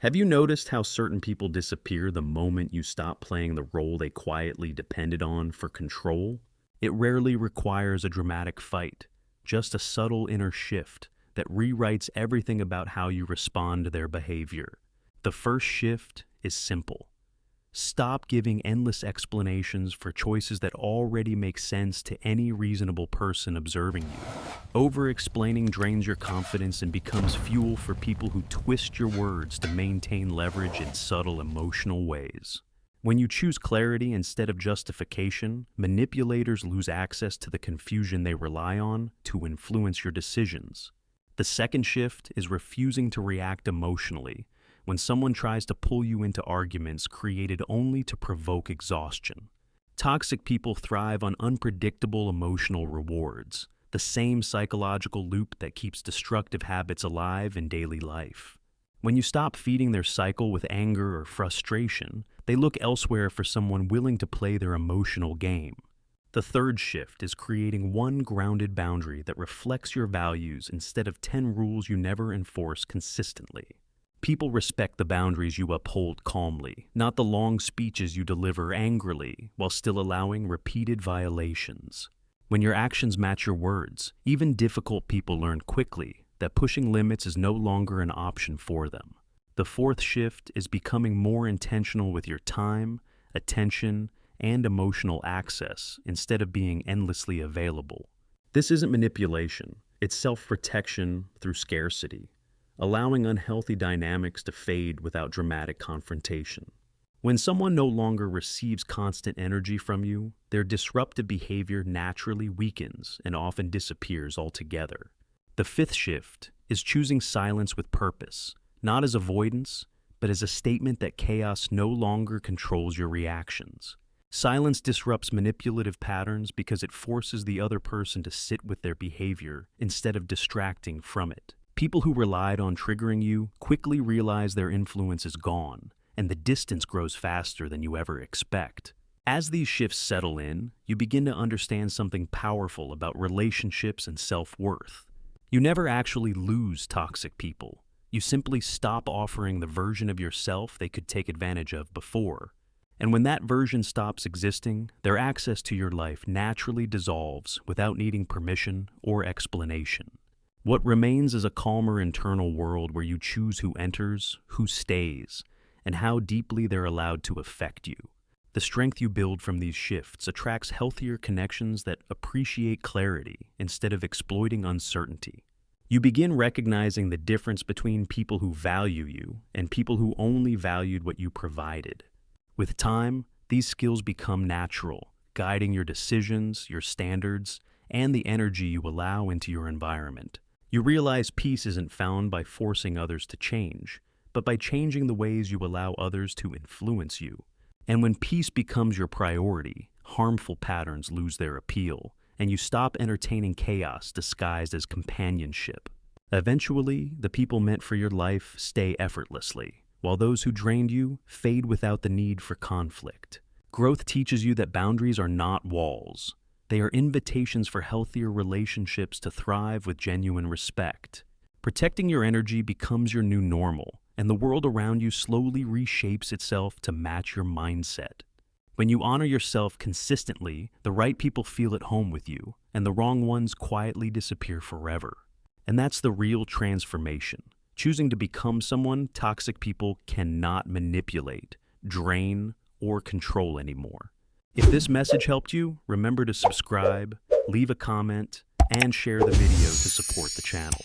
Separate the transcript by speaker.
Speaker 1: Have you noticed how certain people disappear the moment you stop playing the role they quietly depended on for control? It rarely requires a dramatic fight, just a subtle inner shift that rewrites everything about how you respond to their behavior. The first shift is simple. Stop giving endless explanations for choices that already make sense to any reasonable person observing you. Over-explaining drains your confidence and becomes fuel for people who twist your words to maintain leverage in subtle emotional ways. When you choose clarity instead of justification, manipulators lose access to the confusion they rely on to influence your decisions. The second shift is refusing to react emotionally when someone tries to pull you into arguments created only to provoke exhaustion. Toxic people thrive on unpredictable emotional rewards, the same psychological loop that keeps destructive habits alive in daily life. When you stop feeding their cycle with anger or frustration, they look elsewhere for someone willing to play their emotional game. The third shift is creating one grounded boundary that reflects your values instead of 10 rules you never enforce consistently. People respect the boundaries you uphold calmly, not the long speeches you deliver angrily while still allowing repeated violations. When your actions match your words, even difficult people learn quickly that pushing limits is no longer an option for them. The fourth shift is becoming more intentional with your time, attention, and emotional access instead of being endlessly available. This isn't manipulation, it's self-protection through scarcity, allowing unhealthy dynamics to fade without dramatic confrontation. When someone no longer receives constant energy from you, their disruptive behavior naturally weakens and often disappears altogether. The fifth shift is choosing silence with purpose, not as avoidance, but as a statement that chaos no longer controls your reactions. Silence disrupts manipulative patterns because it forces the other person to sit with their behavior instead of distracting from it. People who relied on triggering you quickly realize their influence is gone, and the distance grows faster than you ever expect. As these shifts settle in, you begin to understand something powerful about relationships and self-worth. You never actually lose toxic people. You simply stop offering the version of yourself they could take advantage of before. And when that version stops existing, their access to your life naturally dissolves without needing permission or explanation. What remains is a calmer internal world where you choose who enters, who stays, and how deeply they're allowed to affect you. The strength you build from these shifts attracts healthier connections that appreciate clarity instead of exploiting uncertainty. You begin recognizing the difference between people who value you and people who only valued what you provided. With time, these skills become natural, guiding your decisions, your standards, and the energy you allow into your environment. You realize peace isn't found by forcing others to change, but by changing the ways you allow others to influence you. And when peace becomes your priority, harmful patterns lose their appeal, and you stop entertaining chaos disguised as companionship. Eventually, the people meant for your life stay effortlessly, while those who drained you fade without the need for conflict. Growth teaches you that boundaries are not walls. They are invitations for healthier relationships to thrive with genuine respect. Protecting your energy becomes your new normal, and the world around you slowly reshapes itself to match your mindset. When you honor yourself consistently, the right people feel at home with you, and the wrong ones quietly disappear forever. And that's the real transformation. Choosing to become someone toxic people cannot manipulate, drain, or control anymore. If this message helped you, remember to subscribe, leave a comment, and share the video to support the channel.